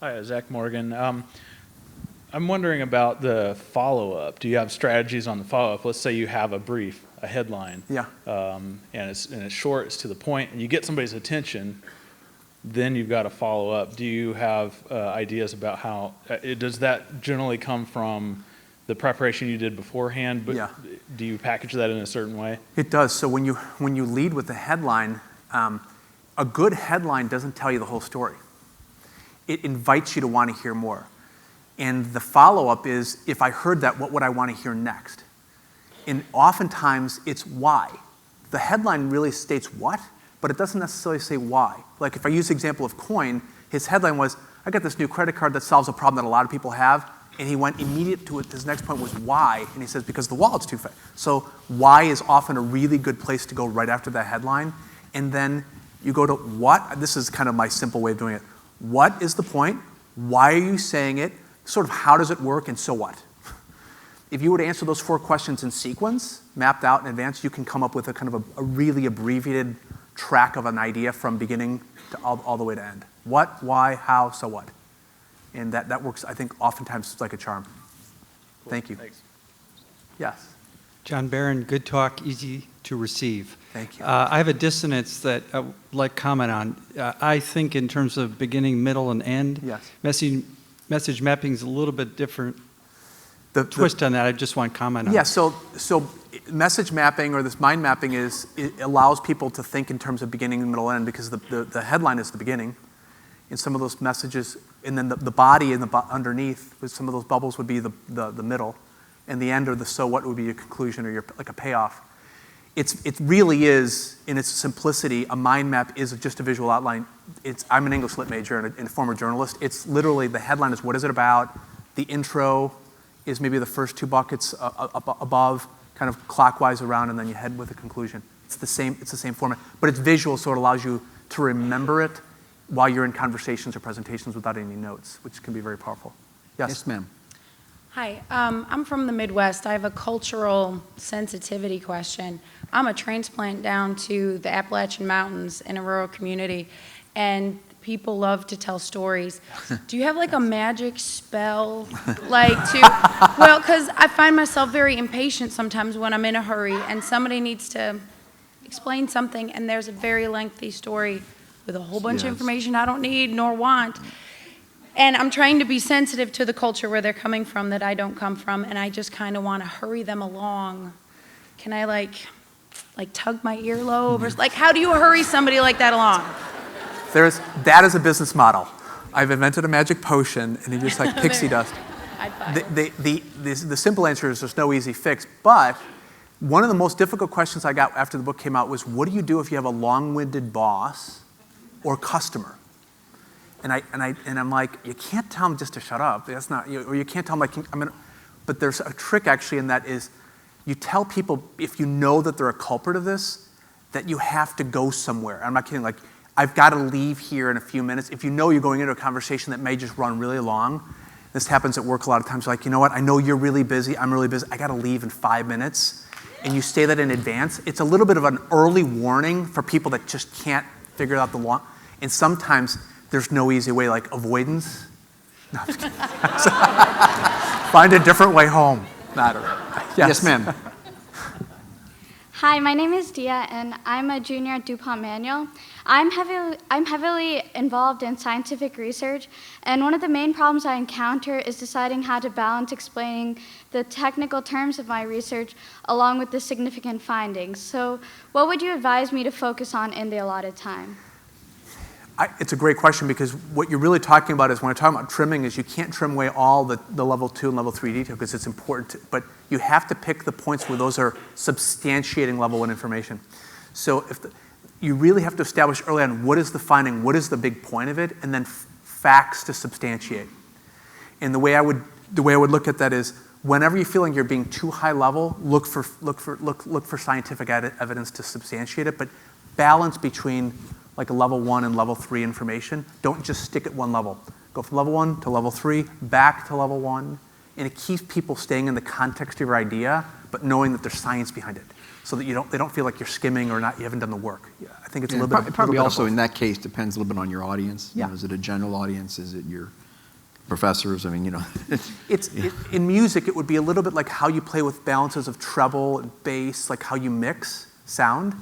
Hi, Zach Morgan. I'm wondering about the follow-up. Do you have strategies on the follow-up? Let's say you have a brief, a headline, and it's short, it's to the point, and you get somebody's attention. Then you've got to follow up. Do you have ideas about how does that generally come from the preparation you did beforehand? But do you package that in a certain way? It does. So when you lead with the headline, a good headline doesn't tell you the whole story. It invites you to want to hear more. And the follow-up is, if I heard that, what would I want to hear next? And oftentimes it's why. The headline really states what, but it doesn't necessarily say why. Like if I use the example of Coin, his headline was, I got this new credit card that solves a problem that a lot of people have. And he went immediate to it. His next point was why, and he says because the wallet's too fast. So why is often a really good place to go right after that headline, and then you go to what. This is kind of my simple way of doing it. What is the point? Why are you saying it? Sort of how does it work, and so what? If you were to answer those 4 questions in sequence, mapped out in advance, you can come up with a kind of a really abbreviated track of an idea from beginning to all the way to end. What, why, how, so what. And that works, I think, oftentimes like a charm. Cool. Thank you. Thanks. Yes. John Barron, good talk, easy to receive. Thank you. I have a dissonance that I would like to comment on. I think in terms of beginning, middle, and end, message mapping is a little bit different. The twist on that, I just want to comment on. Yeah, so message mapping or this mind mapping it allows people to think in terms of beginning, middle, end, because the headline is the beginning. And some of those messages, and then the body and underneath, with some of those bubbles would be the middle, and the end or the so what would be your conclusion or your like a payoff. It really is, in its simplicity, a mind map is just a visual outline. I'm an English lit major and a former journalist. It's literally, the headline is what is it about, the intro is maybe the first 2 buckets above, kind of clockwise around, and then you head with a conclusion. It's the same format, but it's visual, so it allows you to remember it while you're in conversations or presentations without any notes, which can be very powerful. Yes? Yes, ma'am. Hi, I'm from the Midwest. I have a cultural sensitivity question. I'm a transplant down to the Appalachian Mountains in a rural community, and people love to tell stories. Do you have like a magic spell, well, because I find myself very impatient sometimes when I'm in a hurry and somebody needs to explain something and there's a very lengthy story with a whole bunch of information I don't need nor want. And I'm trying to be sensitive to the culture where they're coming from that I don't come from, and I just kind of want to hurry them along. Can I like tug my earlobe? Or, like, how do you hurry somebody like that along? That is a business model. I've invented a magic potion, and you just like pixie dust. The simple answer is there's no easy fix, but one of the most difficult questions I got after the book came out was, what do you do if you have a long-winded boss or customer? And I'm like, you can't tell them just to shut up. That's not, or you can't tell them but there's a trick actually in that is, you tell people if you know that they're a culprit of this, that you have to go somewhere. I'm not kidding. Like, I've got to leave here in a few minutes. If you know you're going into a conversation that may just run really long, this happens at work a lot of times. Like, you know what? I know you're really busy. I'm really busy. I got to leave in 5 minutes. And you say that in advance. It's a little bit of an early warning for people that just can't figure out the long. And sometimes there's no easy way, like avoidance. No, I'm just kidding. Find a different way home. Yes, ma'am. Hi, my name is Dia, and I'm a junior at DuPont Manual. I'm heavily involved in scientific research, and one of the main problems I encounter is deciding how to balance explaining the technical terms of my research along with the significant findings. So what would you advise me to focus on in the allotted time? It's a great question, because what you're really talking about is, when we're talking about trimming, is you can't trim away all the level 2 and level 3 detail, because it's important, but you have to pick the points where those are substantiating level 1 information. So you really have to establish early on, what is the finding, what is the big point of it, and then facts to substantiate. And the way I would look at that is, whenever you're feeling you're being too high level, look for scientific evidence to substantiate it, but balance between like a level 1 and level 3 information. Don't just stick at one level. Go from level 1 to level 3, back to level 1, and it keeps people staying in the context of your idea, but knowing that there's science behind it, so that they don't feel like you're skimming or you haven't done the work. Yeah, I think it's a little bit. Probably also both. in that case depends a little bit on your audience. Yeah. You know, is it a general audience? Is it your professors? I mean, you know. In music, it would be a little bit like how you play with balances of treble and bass, like how you mix sound.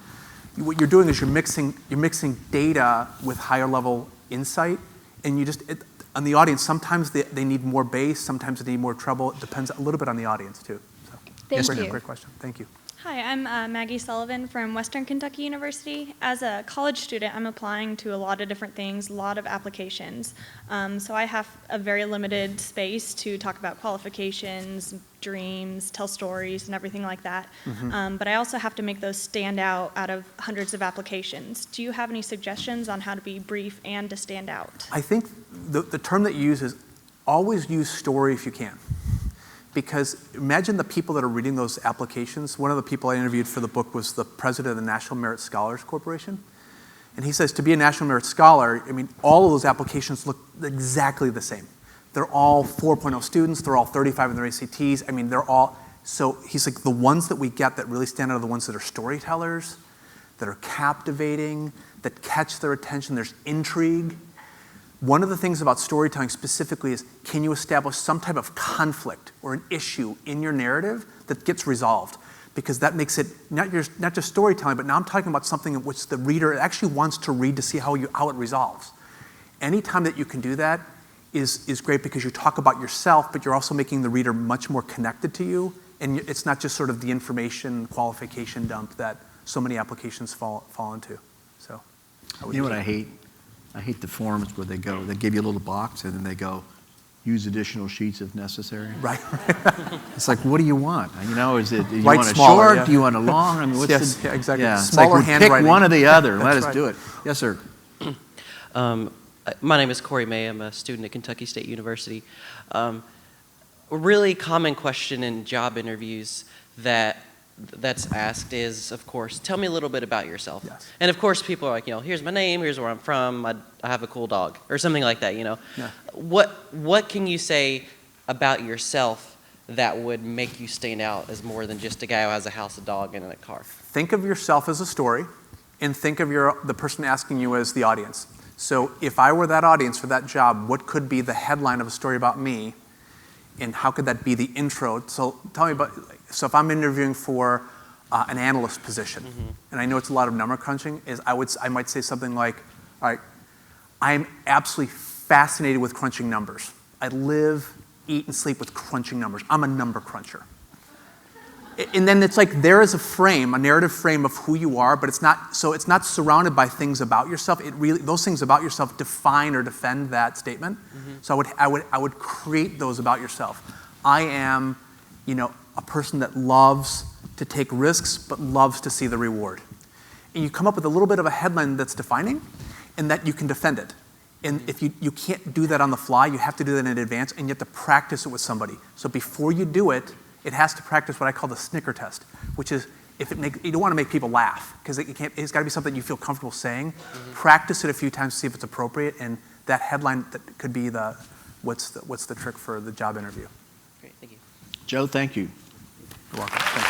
What you're doing is you're mixing data with higher level insight, and on the audience, sometimes they need more bass, sometimes they need more treble. It depends a little bit on the audience too. So, Thank you. Great question. Thank you. Hi, I'm Maggie Sullivan from Western Kentucky University. As a college student, I'm applying to a lot of different things, a lot of applications. So I have a very limited space to talk about qualifications, dreams, tell stories, and everything like that. But I also have to make those stand out of hundreds of applications. Do you have any suggestions on how to be brief and to stand out? I think the term that you use is always use story if you can. Because imagine the people that are reading those applications. One of the people I interviewed for the book was the president of the National Merit Scholars Corporation. And he says, to be a National Merit Scholar, I mean, all of those applications look exactly the same. They're all 4.0 students, they're all 35 in their ACTs. I mean, they're all, so he's like, the ones that we get that really stand out are the ones that are storytellers, that are captivating, that catch their attention, there's intrigue. One of the things about storytelling specifically is, can you establish some type of conflict or an issue in your narrative that gets resolved? Because that makes it not just storytelling, but now I'm talking about something in which the reader actually wants to read to see how it resolves. Anytime that you can do that is great, because you talk about yourself, but you're also making the reader much more connected to you, and it's not just sort of the information qualification dump that so many applications fall into. So, You know what I hate? I hate the forms where they give you a little box and then they go, use additional sheets if necessary. Right. It's like, what do you want? You know, do you Write want a smaller, short? yeah. Do you want a long? I mean, what's yeah, exactly. Yeah, Smaller it's like, handwriting. pick one or the other. Let us right. do it. Yes, sir. My name is Corey May. I'm a student at Kentucky State University. A really common question in job interviews that's asked is, of course, tell me a little bit about yourself. Yes. And of course, people are like, here's my name, here's where I'm from, I have a cool dog, or something like that, Yeah. What can you say about yourself that would make you stand out as more than just a guy who has a house, a dog, and a car? Think of yourself as a story, and think of the person asking you as the audience. So if I were that audience for that job, what could be the headline of a story about me, and how could that be the intro? So tell me about, so if I'm interviewing for an analyst position, and I know it's a lot of number crunching, I might say something like, all right, I'm absolutely fascinated with crunching numbers. I live, eat, and sleep with crunching numbers. I'm a number cruncher. And then it's like there is a narrative frame of who you are, but it's not surrounded by things about yourself. Those things about yourself define or defend that statement. So I would create those about yourself. I am, a person that loves to take risks, but loves to see the reward. And you come up with a little bit of a headline that's defining, and that you can defend it. And if you can't do that on the fly, you have to do that in advance, and you have to practice it with somebody. So before you do it, it has to practice what I call the snicker test, which is you don't want to make people laugh, because it's got to be something you feel comfortable saying. Practice it a few times to see if it's appropriate, and that headline that could be what's the trick for the job interview. Great, thank you. Joe, thank you. You're welcome.